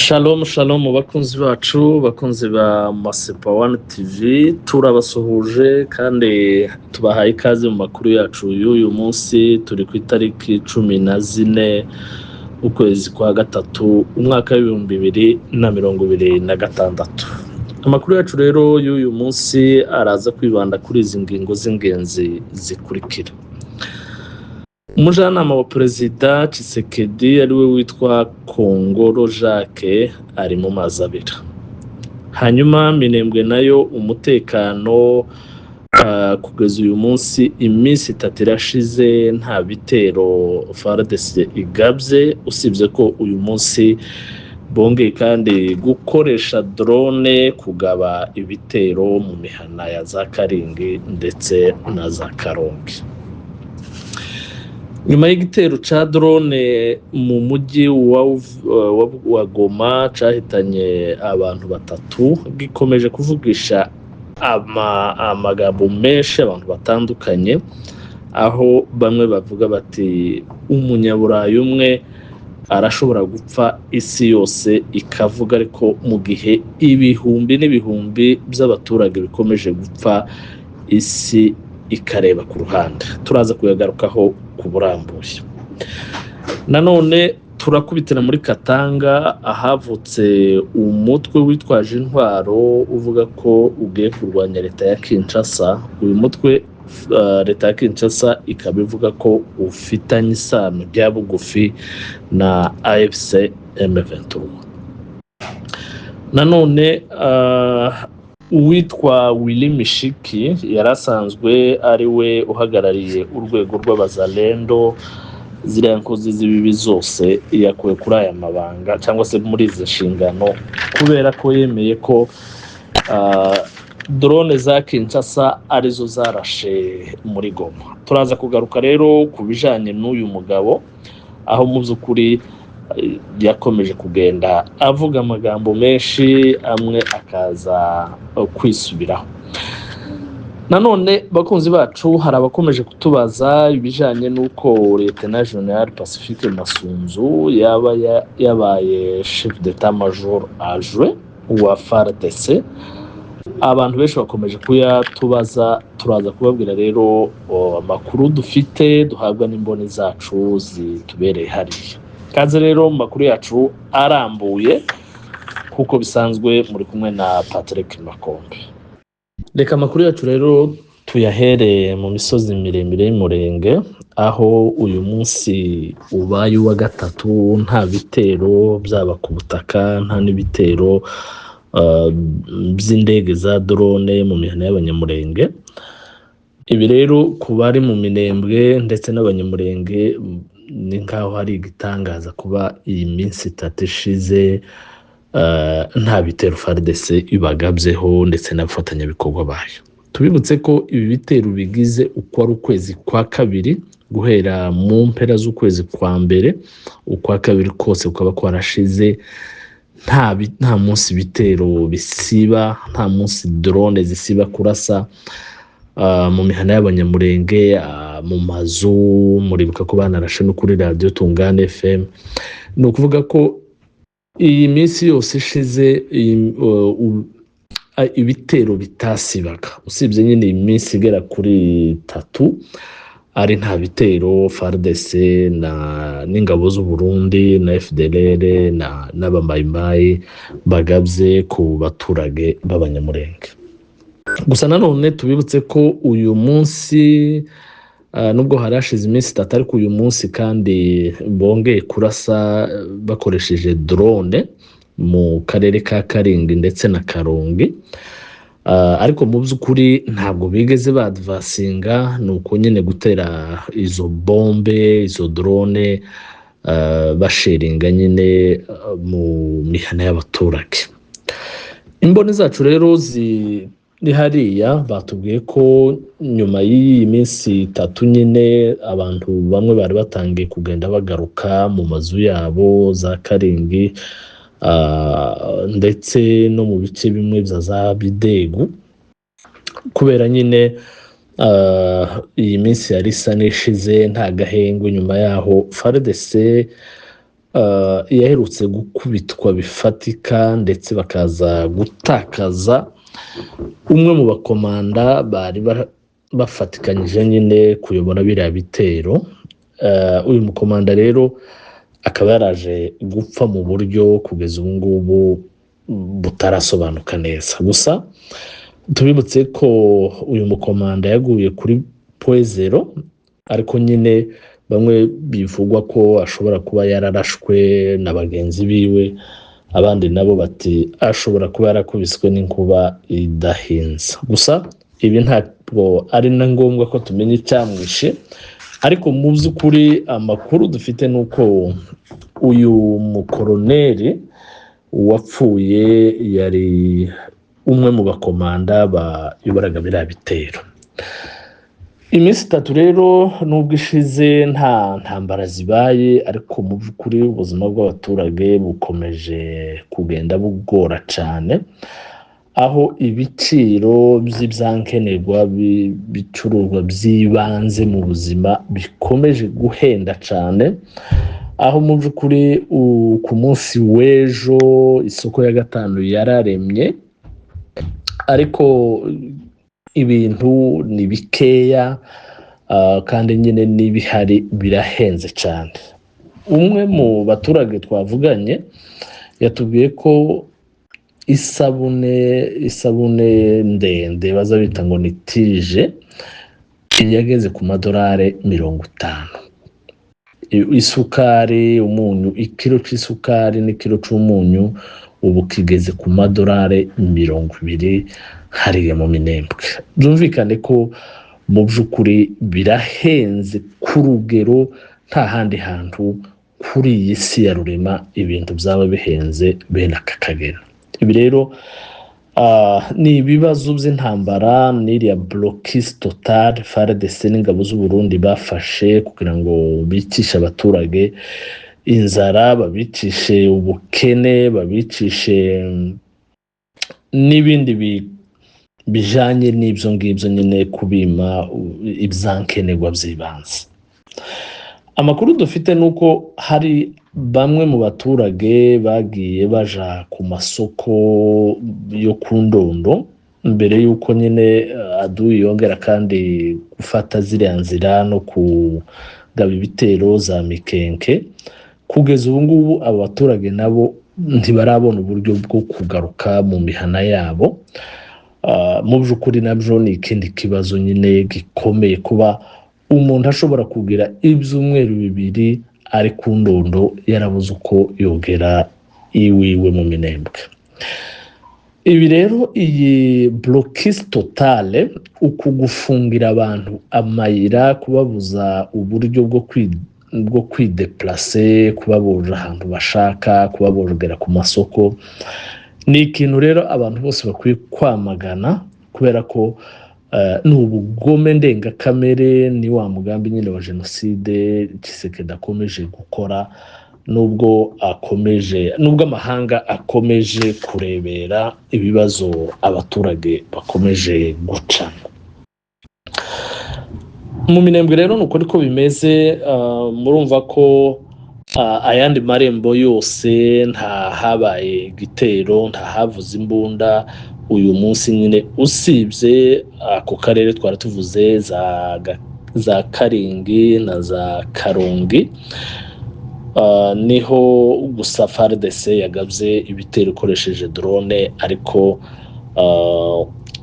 Shalom shalom bakunzi bacu, bakunzi ba Masepa One TV, turabasuhuje kandi tubahaye ikaze mu makuru yacu y'uyu munsi. Turi ku itariki 14 ukwezi kwa gatatu umwaka w'2026. Amakuru yacu rero y'uyu munsi araza kwibanda kuri izi ngingo z'ingenzi zikurikira. Umujyanama wa Perezida Tshisekedi ariwe witwa Kongolo Jacques ari mu mazi abira. Hanyuma Minembwe nayo umutekano kugeza uyu munsi iminsi 3 irashize nta bitero FARDC igabye, usibye ko uyu munsi bongeye kandi gukoresha drone kugaba ibitero mu mihana ya za Karingi ndetse na za Karongi. Nyuma y'igitero ca drone mu mujyi wa Goma cahitanye abantu 3, gikomeje kuvugisha amagambo menshi abantu batandukanye, aho bamwe bavuga bati umunyaburayi umwe arashobora gupfa isi yose ikavuga, ariko mu gihe ibihumbi n'ibihumbi by'abaturage bikomeje gupfa isi ikareba ku ruhande. Turaza kuyagarukaho ku burambuye. Nanone turakubitira muri Katanga ahavutse umutwe witwaje intwaro uvuga ko ugiye kurwanya leta ya Kinshasa. Uyu mutwe leta ya Kinshasa ikaba ivuga ko ufitanye isano rya bugufi na AFC M23. Nanone uwitwa Willy Mishiki yarasanzwe ari we uhagarariye urwego rw'abazalendo, ziriya nkozi z'ibibi zose yakuwe kuri aya mabanga cyangwa se muri izi nshingano kubera ko yemeye ko drone za Kinshasa arizo zarashe muri Goma. Turaza kugaruka rero ku bijanye n'uyu mugabo, aho mu by'ukuri yakomeje kugenda avuga amagambo menshi, amwe akaza kwisubiraho. Nanone bakunzi bacu, hari abakomeje kutubaza ibijanye n'uko Lieutenant General Pacifique Masunzu yabaye chef d'état major adjoint wa FARDC. Abantu benshi bakomeje kuyatubaza, turaza kubabwira rero amakuru dufite duhabwa n'imboni zacu zitubereye hariya. Kaze rero mu makuru yacu arambuye kuko bisanzwe muri kumwe na Patrick Makombe. Reka amakuru yacu rero tuyahere mu misozi miremire y'Umurenge, aho uyu munsi ubaye wa gatatu nta bitero byaba ku butaka, nta n'ibitero by'indege za drone mu mihana y'Abanyamurenge. Ibi rero ku bari mu Minembwe ndetse n'Abanyamurenge ni nkaho hari igitangaza kuba iyi minsi 3 ishize nta bitero FARDC ibagabyeho ndetse n'abafatanyabikorwa bayo. Tubibutse ko ibi bitero bigize uko ari ukwezi kwa kabiri, guhera mu mpera z'ukwezi kwa mbere, ukwa kabiri kose ukaba kwarashize nta munsi bitero bisiba, nta munsi drone zisiba kurasa mu mihana y'Abanyamurenge, mu mazu. Muribuka ko banarashe no kuri radio Tungane FM. Ni ukuvuga ko iyi minsi yose ishize ibitero bitasibaga, usibye nyine iminsi igera kuri 3 ari nta bitero FARDC n'ingabo z'u Burundi na FDLR n'abamayimayi bagabye ku baturage b'Abanyamurenge. Gusa nanone tubibutse ko uyu munsi nubwo harashize iminsi 3, ariko uyu munsi kandi bongeye kurasa bakoresheje drone mu karere ka Karingi ndetse na Karongi. Ariko mu by'ukuri ntabwo bigeze badvasinga, nuko nyine gutera izo bombe, izo drone basheringa nyine mu mihana y'abaturage. Imboni zacu rero ni hariya batubwiye ko nyuma y'iyi minsi 3 nyine abantu bamwe bari batangiye kugenda bagaruka mu mazu yabo za Karingi ndetse no mu bice bimwe bya za Bidegu, kubera nyine iyi minsi yari isa n'ishize nta gahengwe. Nyuma yaho FARDC yaherutse gukubitwa bifatika ndetse bakaza gutakaza umwe mu bakomanda bari bafatikanyije nyine kuyobora biriya bitero. Uyu mukomanda rero akaba yaraje gupfa mu buryo kugeza ubu ngubu butarasobanuka neza. Gusa tubibutse ko uyu mukomanda yaguye kuri Poezero, ariko nyine bamwe bivugwa ko ashobora kuba yararashwe na bagenzi biwe, abandi nabo bati ashobora kuba yarakubiswe n'inkuba idahinze. Gusa ibi ntabwo ari na ngombwa ko tumenya icyamwishe, ariko mu by'ukuri amakuru dufite ni uko uyu mukoroneri wapfuye yari umwe mu bakomanda bayoboraga biriya bitero. Iminsi 3 rero nubwo ishize nta ntambara zibaye, ariko mu by'ukuri ubuzima bw'abaturage bukomeje kugenda bugora cyane, aho ibiciro by'ibyankenerwa bicuruzwa by'ibanze mu buzima bikomeje guhenda cyane, aho mu by'ukuri ku munsi w'ejo isoko ya gatanu yararemye, ariko ibintu ni bikeya kandi nyine n'ibihari birahenze cyane. Umwe mu baturage twavuganye yatubwiye ko isabune ndende baza bita ngo ni tije yageze ku $50. Isukari, umunyu, ikiro cy'isukari n'ikiro cy'umunyu ubu kigeze ku $20 hariya mu Minembwe. Byumvikane ko mu by'ukuri birahenze ku rugero nta handi hantu kuri iyi si ya rurema ibintu byaba bihenze bene aka kagero. Ibi rero ni ibibazo by'intambara n'iriya blocus total FARDC n'ingabo z'u Burundi bafashe kugira ngo bicishe abaturage inzara, babicishe ubukene, babicishe n'ibindi bijanye n'ibyo ngibyo nyine kubima ibyankenerwa by'ibanze. Amakuru dufite nuko hari bamwe mu baturage bagiye baja ku masoko yo ku Ndondo mbere yuko nyine aduyi yongera kandi gufata ziriya nzira no kugaba ibitero za Mikenke. Kugeza ubu ngubu abo baturage nabo ntibarabona uburyo bwo kugaruka mu mihana yabo. Mu by'ukuri nabyo ni ikindi kibazo nyine gikomeye kuba umuntu ashobora kugira ibyumweru 2 ari ku Ndondo yarabuze uko yogera iwiwe mu Minembwe. Ibi rero iyi blocus totale, uku gufungira abantu amayira, kubabuza uburyo bwo kwideplace, kubaburira ahantu bashaka, kubabogera ku masoko, ni ikintu rero abantu bose bakwiye kwamagana, kubera ko ni ubugome ndengakamere, ni wa mugambi nyine wa jenoside Tshisekedi akomeje gukora, nubwo amahanga akomeje kurebera ibibazo abaturage bakomeje gucana. Mu Minembwe rero nuko ariko bimeze. Murumva ko ayandi marembo yose nta habaye igitero, nta havuze imbunda uyu munsi nyine, usibye ako karere twari tuvuze za Karingi na za Karongi, niho gusa FARDC yagabye ibitero ikoresheje drone, ariko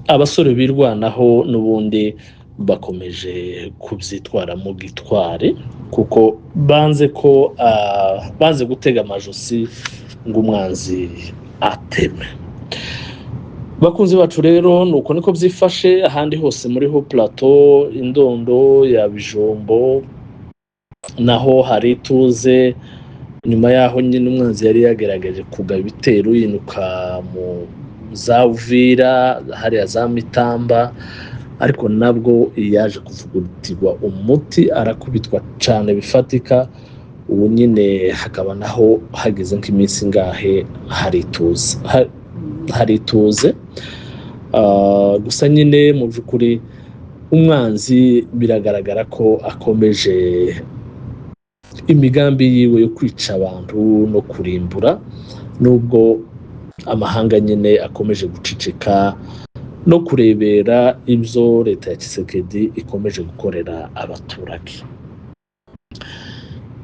abasore birwanaho n'ubundi bakomeje kubyitwaramo gitware, kuko banze gutega amajosi ngo umwanzi ateme. Bakunzi bacu rero nuko niko byifashe ahandi hose muri ho plateau, Indondo ya Bijombo naho hari tuze. Nyuma yaho nyine umwanzi yari yagerageje kugaba ibitero yinuka mu za Uvira, hariya za Mitamba, ariko nabwo yaje kuvugutirwa umuti, arakubitwa cyane bifatika. Ubu nyine hakaba naho hageze nk'iminsi ngahe hari tuze. Gusa nyine mu by'ukuri umwanzi biragaragara ko akomeje imigambi yiwe yo kwica abantu no kurimbura, nubwo amahanga nyine akomeje guceceka no kurebera ibyo leta ya Tshisekedi ikomeje gukorera abaturage.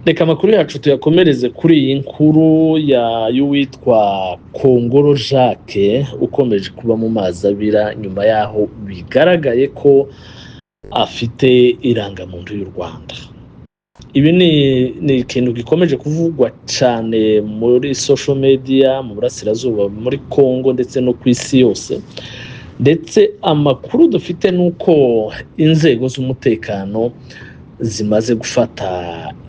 Reka amakuru yacu tuyakomereze kuri iyi nkuru y'uwitwa Kongoro Jacques ukomeje kuba mu mazi abira nyuma yaho bigaragaye ko afite irangamuntu y'u Rwanda. Ibi ni ikintu gikomeje kuvugwa cyane muri social media mu burasirazuba muri Congo ndetse no ku isi yose, ndetse amakuru dufite nuko inzego z'umutekano zimaze gufata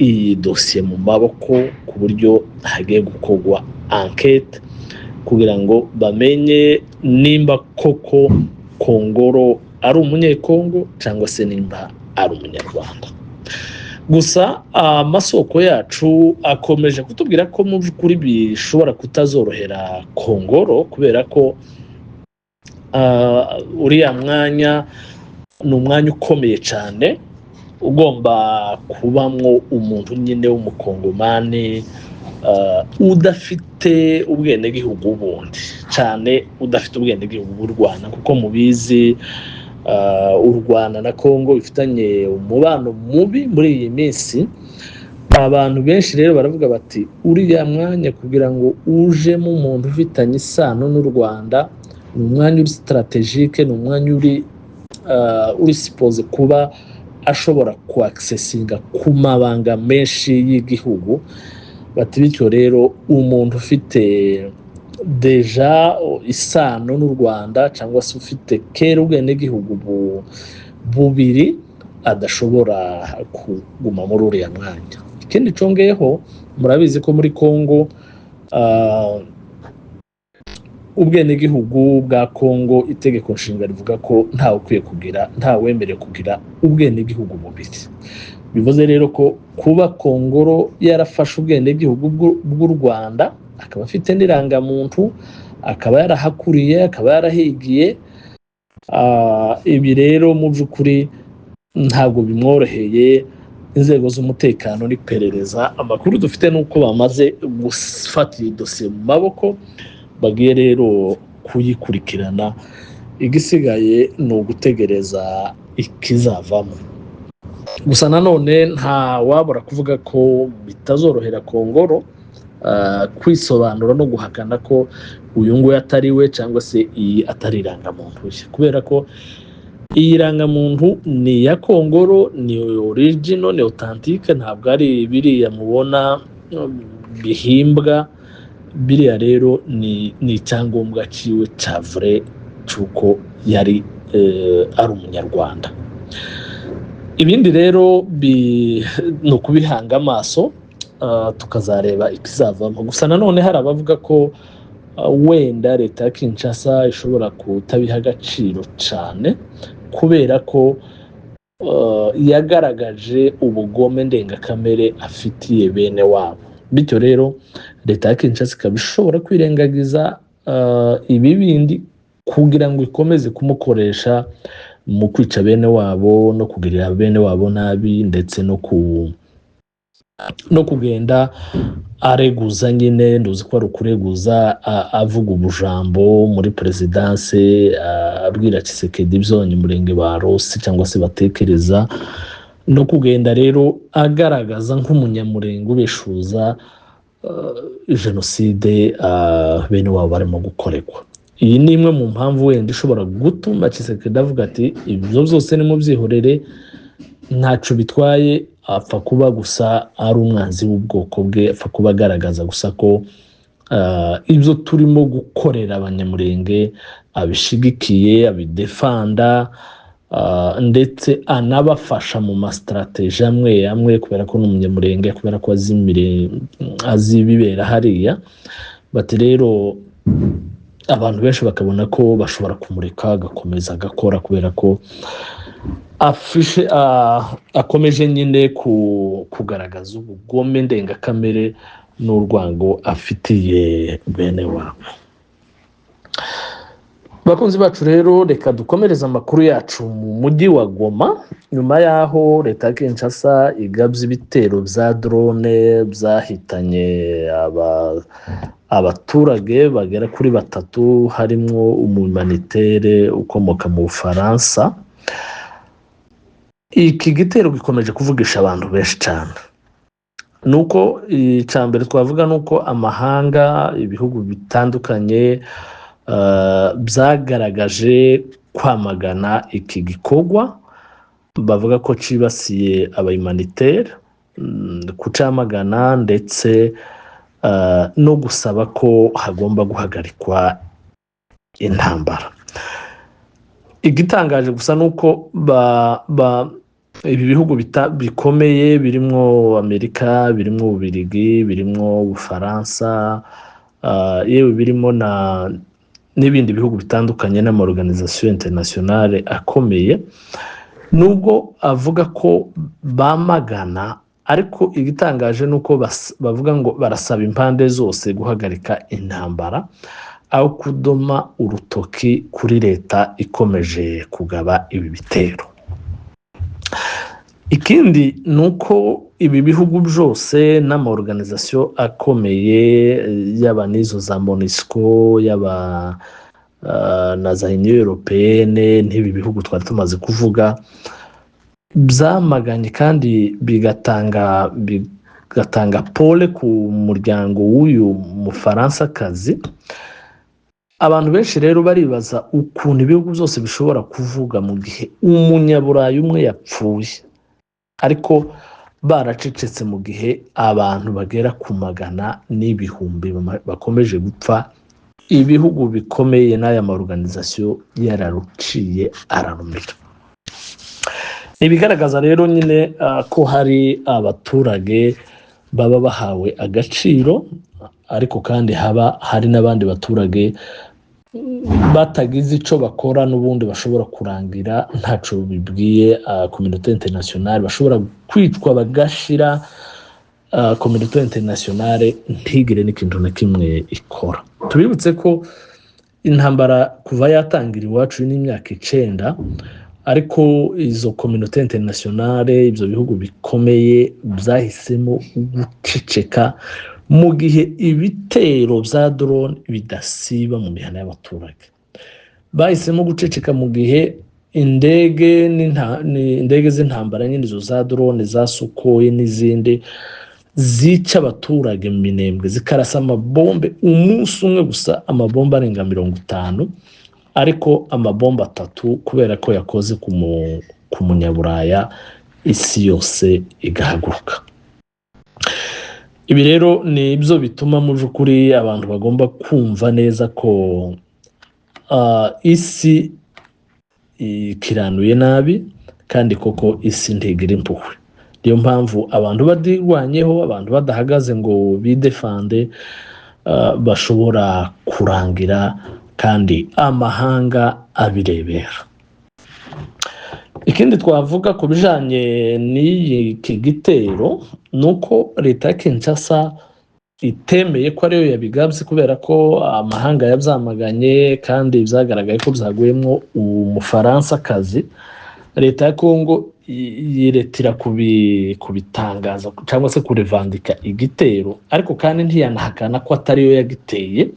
iyi dosiye mu maboko ku buryo hagiye gukorwa enquête kugira ngo bamenye nimba koko Kongoro ari umunyekongo cyangwa se nimba ari umunyarwanda. Gusa amasoko yacu akomeje kutubwira ko mu by'ukuri bishobora kutazorohera Kongoro kubera ko uriya mwanya ni umwanya ukomeye cyane ugomba kubamwo umuntu nyine w'umukongomani udafite ubwenegihugu bundi, cyane udafite ubwenegihugu bw'u Rwanda, kuko mubizi u Rwanda na Congo bifitanye umubano mubi muri iyi minsi. Abantu benshi rero baravuga bati uriya mwanya kugira ngo ujemo umuntu ufitanye isano n'u Rwanda ni umwanya uri strategique, ni umwanya uri suppose kuba ashobora kuaccessinga ku mabanga menshi y'igihugu. Bati bityo rero umuntu ufite deja isano n'u Rwanda cyangwa se ufite kera ubwenegihugu bubiri adashobora kuguma muri uriya mwanya. Ikindi congeyeho, murabizi ko muri Congo ubwenegihugu bwa Congo itegeko nshinga rivuga ko ntawemerewe kugira ubwenegihugu bubiri. Bivuze rero ko kuba Kongoro yarafashe ubwenegihugu bw'u Rwanda akaba afite n'irangamuntu, akaba yarahakuriye, akaba yarahigiye, ibi rero mu by'ukuri ntabwo bimworoheye. Inzego z'umutekano n'iperereza, amakuru dufite nuko bamaze gufata iyi dosiye mu maboko, bagiye rero kuyikurikirana. Igisigaye ni ugutegereza ikizavamo. Gusa nanone nta wabura kuvuga ko bitazorohera Kongoro kwisobanura no guhakana ko uyu nguyu atari we cyangwa se iyi atari irangamuntu ye, kubera ko iyi rangamuntu ni iya Kongoro, ni original, ni authentique, ntabwo ari biriya mubona bihimbwa. Biriya rero ni icyangombwa ciwe ca vrai cyuko yari ari umunyarwanda. Ibindi rero ni ukubihanga amaso tukazareba ikizavamo. Gusa nanone hari abavuga ko wenda leta ya Kinshasa ishobora kutabiha agaciro cyane kubera ko yagaragaje ubugome ndengakamere afitiye bene wabo. Bityo rero leta ya Kinshasa ikaba ishobora kwirengagiza ibi bindi kugira ngo ikomeze kumukoresha mu kwica bene wabo no kugirira bene wabo nabi, ndetse no kugenda areguza nyine, nduzi ko ari ukureguza avuga ubujambo muri presidence abwira Tshisekedi iby'abanyamurenge barose cyangwa se batekereza, no kugenda rero agaragaza nk'umunyamurenge ubeshuza jenoside bene wabo barimo gukorerwa. Iyi ni imwe mu mpamvu wenda ishobora gutuma Tshisekedi avuga ati ibyo byose ni mu byihorere, ntaco bitwaye, apfa kuba gusa ari umwanzi w'ubwoko bwe, apfa kuba agaragaza gusa ko ibyo turimo gukorera abanyamurenge abishigikiye, abidefanda, ndetse anabafasha mu mastrategie amwe kubera ko n'umunyamurenge, kubera ko azi ibibera hariya. Bati rero abantu benshi bakabona ko bashobora kumureka agakomeza agakora kubera ko akomeje nyine kugaragaza ubugome ndengakamere n'urwango afitiye bene wabo. Bakunzi bacu rero reka dukomereza amakuru yacu mu mujyi wa Goma nyuma yaho leta ya Kinshasa igabye ibitero bya drone byahitanye abaturage bagera kuri batatu harimo umumanitere ukomoka mu Bufaransa. Iki gitero gikomeje kuvugisha abantu benshi cyane. Nuko icambere twavuga nuko amahanga ibihugu bitandukanye byagaragaje kwamagana iki gikorwa, bavuga ko cibasiye abayimanitere, kucamagana ndetse no gusaba ko hagomba guhagarikwa intambara. Igitangaje gusa nuko ibi bihugu bikomeye birimo Amerika, birimo Ubirigi, birimo Ubufaransa, yewe birimo n'ibindi bihugu bitandukanye n'amaorganisation internationale akomeye, nubwo avuga ko bamagana, ariko igitangaje nuko bavuga ngo barasaba impande zose guhagarika intambara aho kudoma urutoki kuri leta ikomeje kugaba ibi bitero. Ikindi nuko ibi bihugu byose n'amaorganisation akomeye yaba nizo za MONUSCO yaba na za Union Européenne n'ibi bihugu twari tumaze kuvuga byamaganye kandi bigatanga pole ku muryango w'uyu Mufaransakazi. Abantu benshi rero baribaza ukuntu ibihugu byose bishobora kuvuga mu gihe umunyaburayi umwe yapfuye, ariko baracecetse mu gihe abantu bagera ku magana n'ibihumbi bakomeje gupfa, ibihugu bikomeye n'aya maorganisation yararuciye ararumira. Ibigaragaza rero nyine ko hari abaturage baba bahawe agaciro, ariko kandi hari n'abandi baturage batagize ico bakora n'ubundi bashobora kurangira ntaco bibwiye communauté internationale, bashobora kwitwa bagashira communauté internationale ntigire n'ikintu na kimwe ikora. Tubibutse ko intambara kuva yatangira iwacu n'imyaka 9, ariko izo communauté internationale ibyo bihugu bikomeye byahisemo guceceka mu gihe ibitero bya drone bidasiba mu mihana y'abaturage. Bahisemo guceceka mu gihe indege z'intambara nyine zo za drone za Sukhoi n'izindi zica abaturage mu minembwe, zikarasa amabombe umunsi umwe gusa, amabombe arenga 50, ariko amabombe 3 kubera ko yakoze ku munyaburaya isi yose igahaguruka. Ibi rero ni ibyo bituma mu by'ukuri abantu bagomba kumva neza ko isi ikiranuye nabi kandi koko isi ntigira impuhwe. Niyo mpamvu abantu badirwanyeho, abantu badahagaze ngo bidefande, bashobora kurangira kandi amahanga abirebera. Ikindi twavuga ku bijanye n'iki gitero nuko leta ya Kinshasa itemeye ko ariyo yabigabye, kubera ko amahanga yabyamaganye kandi byagaragaye ko byaguyemo Umufaransakazi. Leta ya Kongo yiretira kubitangaza cyangwa se kurevandika igitero, ariko kandi ntiyanahakana ko atariyo yagiteye,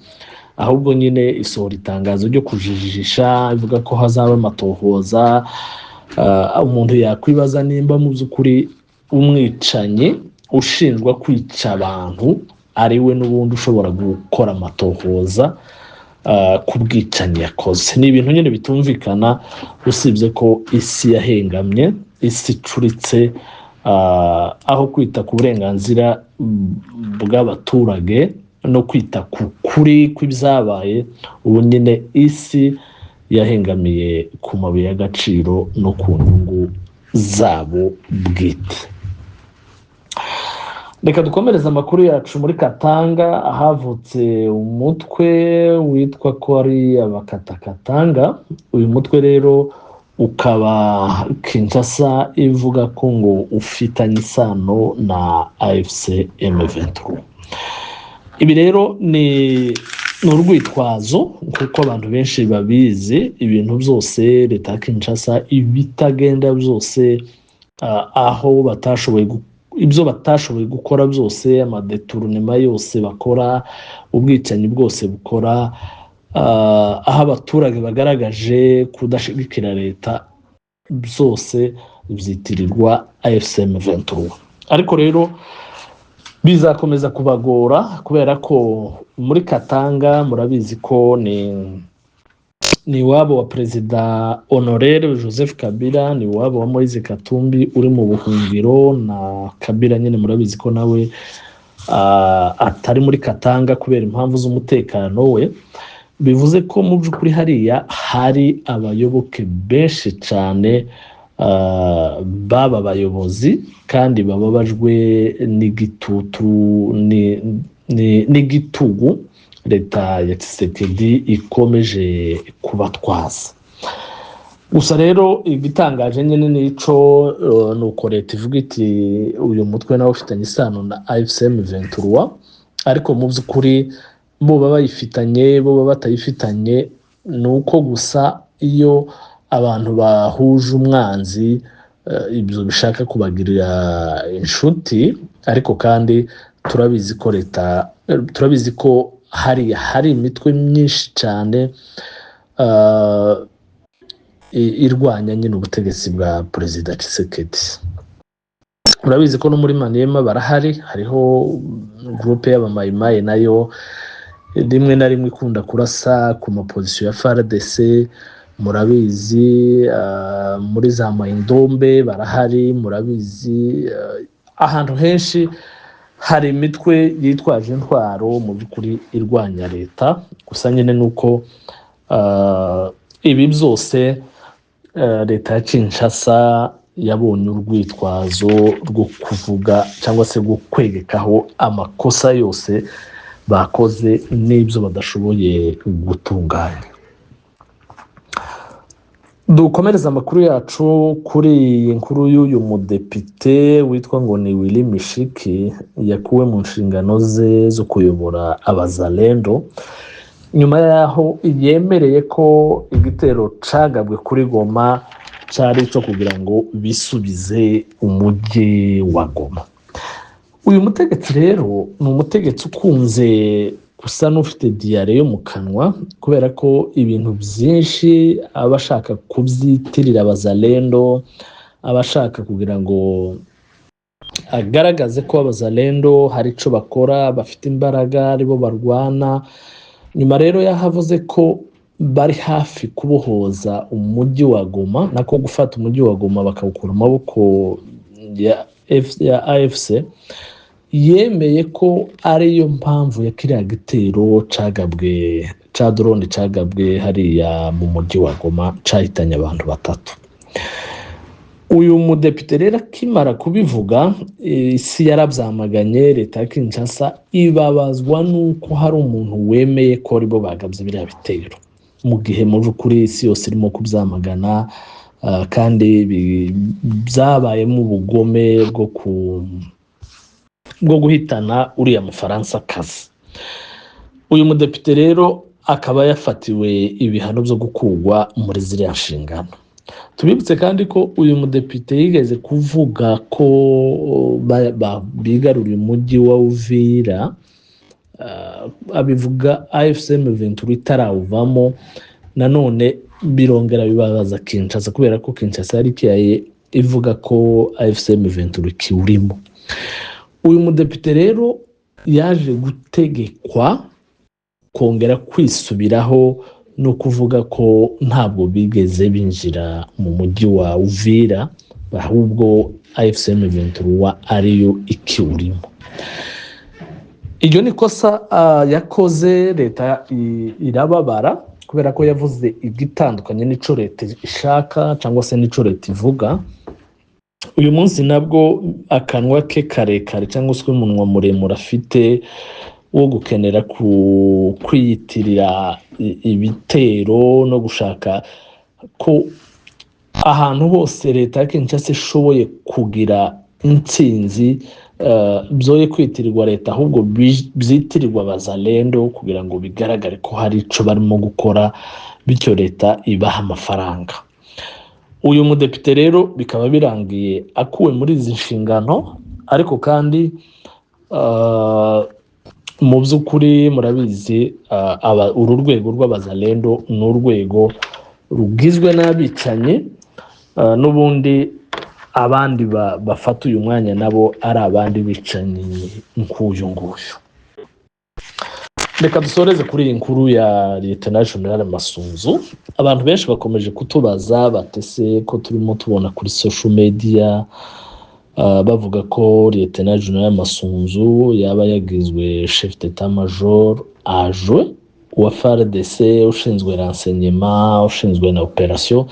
ahubwo nyine isohora itangazo ryo kujijisha ivuga ko hazaba amatohoza. Umuntu yakwibaza nimba mu by'ukuri umwicanyi ushinjwa kwica abantu ari we n'ubundi ushobora gukora amatohoza ku bwicanyi yakoze. Ni ibintu nyine bitumvikana, usibye ko isi yahengamye, isi icuritse, aho kwita ku burenganzira bw'abaturage no kwita ku kuri kw'ibyabaye. Ubu nyine isi yahengamiye ku mabuye y'agaciro no ku nyungu zabo bwite. Reka dukomereza amakuru yacu muri Katanga, ahavutse umutwe witwa ko ari abakatakatanga. Uyu mutwe rero ukaba Kinshasa ivuga ko ngo ufitanye isano na AFC M23. Ibi rero ni n'urwitwazo kuko abantu benshi babizi ibintu byose leta ya Kinshasa ibitagenda byose aho batashoboye ibyo batashoboye gukora byose amadetournema yose bakora ubwicanyi bwose bukora aho abaturage bagaragaje kudashigikira leta byose byitirirwa AFCM 23 ariko rero bizakomeza kubagora kubera ko muri Katanga murabizi ko ni wabo wa Perezida Honorable Joseph Kabila, ni wabo wa Moise Katumbi uri mu buhungiro, na Kabila nyine murabizi ko nawe atari muri Katanga kubera impamvu z'umutekano we. Bivuze ko mu by'ukuri hariya hari abayoboke benshi cyane baba bayobozi kandi bababajwe n'igitutu n'igitugu leta ya Tshisekedi ikomeje kubatwaza. Gusa rero igitangaje nyine nico nuko leta ivuga iti uyu mutwe nawo ufitanye isano na AFCM 23 ariko mu by'ukuri bo baba bayifitanye bo baba batayifitanye, nuko gusa iyo abantu bahuje umwanzi ibyo bishaka kubagirira inshuti, ariko kandi turabizi ko leta turabizi ko hari imitwe myinshi cyane irwanya nyine ubutegetsi bwa Perezida Tshisekedi. Murabizi ko no muri Maniema barahari, hariho groupe y'abamayimaye nayo rimwe na rimwe ikunda kurasa ku mapozisiyo ya FARDC. Murabizi muri za Maindombe barahari, murabizi ahantu henshi hari imitwe yitwaje intwaro mu by'ukuri irwanya leta. Gusa nyine nuko ibi byose leta ya Kinshasa yabonye urwitwazo rwo kuvuga cyangwa se rwo kwegekaho amakosa yose bakoze n'ibyo badashoboye gutunganya. Dukomereza amakuru yacu kuri iyi nkuru y'uyu mudepite witwa ngo ni Willy Mishiki yakuwe mu nshingano ze zo kuyobora abazalendo nyuma yaho yemereye ko igitero cagabwe kuri Goma cyari cyo kugira ngo bisubize umujyi wa Goma. Uyu mutegetsi rero ni umutegetsi ukunze gusa n'ufite diare yo mu kanwa kubera ko ibintu byinshi abashaka kubyitirira abazalendo, abashaka kugira ngo agaragaze ko abazalendo hari ico bakora, bafite imbaraga, aribo barwana. Nyuma rero yahavuze ko bari hafi kubohoza umujyi wa Goma, nako gufata umujyi wa Goma bakawukura amaboko ya AFC. Yemeye ko ariyo mpamvu ya kiriya gitero cagabwe ca drone cagabwe hariya mu mujyi wa Goma cahitanye abantu 3. Uyu mudepite rero akimara kubivuga isi yarabyamaganye, leta ya Kinshasa ibabazwa nuko hari umuntu wemeye ko aribo bagabye biriya bitero, mu gihe mu by'ukuri isi yose irimo kubyamagana kandi byabayemo ubugome bwo guhitana uriya Mufaransa kazi. Uyu mudepite rero akaba yafatiwe ibihano byo gukugwa muri ziriya nshingano. Tubibutse kandi ko uyu mudepite yigeze kuvuga ko bigaruriye umujyi wa Uvira, abivuga AFCM 23 itarawuvamo. Nanone birongera bibabaza Kinshasa kubera ko Kinshasa yari kiyaye ivuga ko AFCM 23 kiwurimo. Uyu mudepite rero yaje gutegekwa kongera kwisubiraho no kuvuga ko ntabwo bigeze binjira mu mujyi wa Uvira, ahubwo AFCM 23 ariyo ikiwurimo. Iryo ni kosa yakoze leta irababara kubera ko yavuze igitandukanye n'ico leta ishaka cyangwa se n'ico leta ivuga. Uyu munsi nabwo akanwa ke karekare cyangwa se umunwa muremure afite wo gukenera kwiyitirira ibitero no gushaka ko ahantu hose leta ya Kinshasa ishoboye kugira intsinzi byoye kwitirirwa leta ahubwo byitirirwa abazalendo kugira ngo bigaragare ko hari icyo barimo gukora bityo leta ibaha amafaranga. Uyu mudepite rero bikaba birangiye akuwe muri izi nshingano, ariko kandi mu by'ukuri murabizi uru rwego rw'abazalendo ni urwego rugizwe n'abicanyi, n'ubundi abandi bafata uyu mwanya nabo ari abandi bicanyi nk'uyu nguyu. Reka dusoreze kuri iyi nkuru ya Lieutenant General Masunzu. Abantu benshi bakomeje kutubaza batese ko turimo tubona kuri social media bavuga ko Lieutenant General Masunzu yaba yagizwe chef d'état major adjoint wa FARDC ushinzwe renseignement, ushinzwe na operation.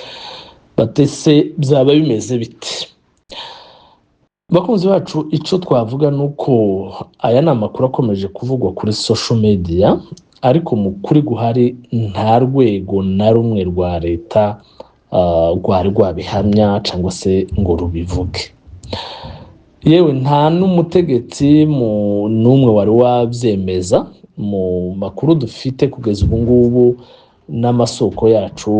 Batese byaba bimeze bite? Bakunzi bacu, icyo twavuga nuko aya ni amakuru akomeje kuvugwa kuri social media, ariko mu kuri guhari nta rwego na rumwe rwa leta rwari rwabihamya cyangwa se ngo rubivuge. Yewe nta n'umutegetsi n'umwe wari wabyemeza. Mu makuru dufite kugeza ubu ngubu n'amasoko yacu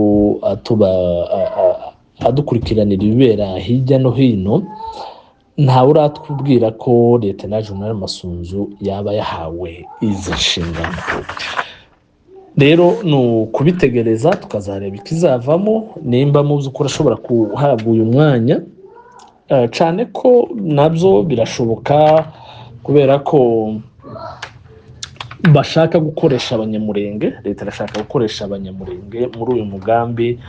adukurikiranira ibibera hirya no hino, ntawe uratubwira ko Lieutenant General Masunzu yaba yahawe izi nshingano. Rero ni ukubitegereza tukazareba ikizavamo, nimba mu by'ukuri ashobora kuhabwa uyu mwanya, cyane ko nabyo birashoboka kubera ko bashaka gukoresha abanyamurenge. Leta irashaka gukoresha abanyamurenge muri uyu mugambi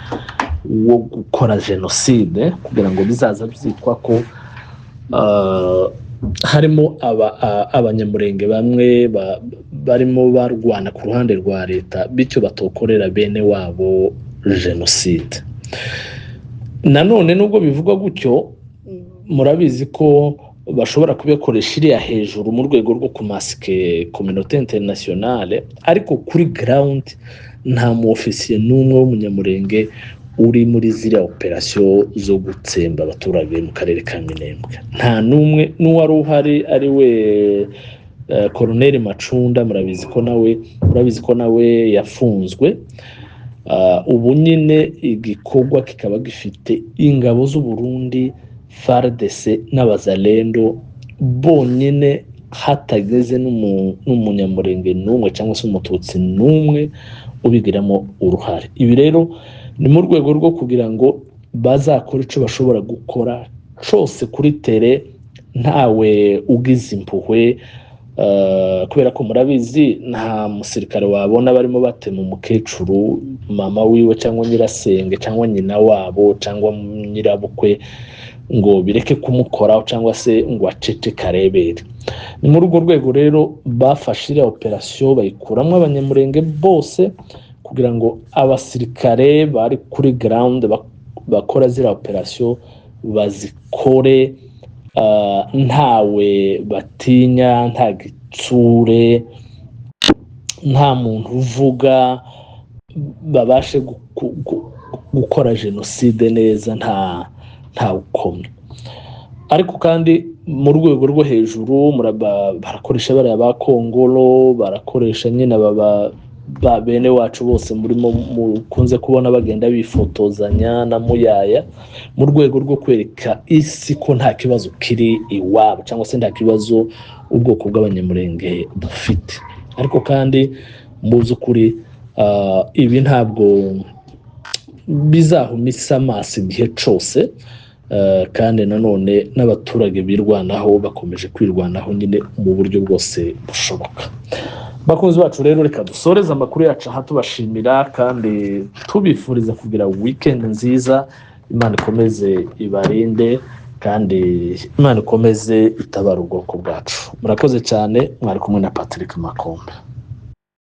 wo gukora jenoside, kugira ngo bizaza byitwa ko harimo abanyamurenge bamwe barimo barwana ku ruhande rwa leta, bityo batokorera bene wabo jenoside. Nanone nubwo bivugwa gutyo, murabizi ko bashobora kubikoresha iriya hejuru mu rwego rwo kumasike communauté internationale, ariko kuri ground nta mu ofisiye n'umwe w'umunyamurenge uri muri ziriya operasiyo zo gutsemba abaturage mu karere ka Minembwe. Nta n'umwe n'uwari uhari ari we Colonel Macunda. Murabizi ko nawe yafunzwe. Ubu nyine igikorwa kikaba gifite ingabo z'u Burundi, FARDC n'abazalendo bonyine, hatageze n'umunyamurenge n'umwe cyangwa se umututsi n'umwe ubigiramo uruhare. Ibi rero ni mu rwego rwo kugira ngo bazakore icyo bashobora gukora cyose kuri tere, ntawe ugize impuhwe, kubera ko murabizi nta musirikare wabona barimo batema umukecuru, mama wiwe cyangwa nyirasenge cyangwa nyina wabo cyangwa nyirabukwe ngo bireke kumukoraho cyangwa se ngo acece karebere. Ni muri urwo rwego rero bafashe iriya operasiyo bayikuramo abanyamurenge bose, kugira ngo abasirikare bari kuri ground bakora ziriya operasiyo bazikore ntawe batinya, nta gitsure, nta muntu uvuga, babashe gukora jenoside neza nta ukomye. Ariko kandi mu rwego rwo hejuru barakoresha bariya ba Kongolo, barakoresha nyine ba bene wacu bose murimo mukunze kubona bagenda bifotozanya na Muyaya, mu rwego rwo kwereka isi ko nta kibazo kiri iwabo cyangwa se nta kibazo ubwoko bw'abanyamurenge bufite. Ariko kandi mu by'ukuri ibi ntabwo bizahumisa amaso igihe cyose, kandi nanone n'abaturage birwanaho bakomeje kwirwanaho nyine mu buryo bwose bushoboka. Bakunzi bacu rero, reka dusoreze amakuru yacu aha tubashimira kandi tubifuriza kugira weekend nziza. Imana ikomeze ibarinde kandi Imana ikomeze itabara ubwoko bwacu. Murakoze cyane, mwari kumwe na Patrick Makombe.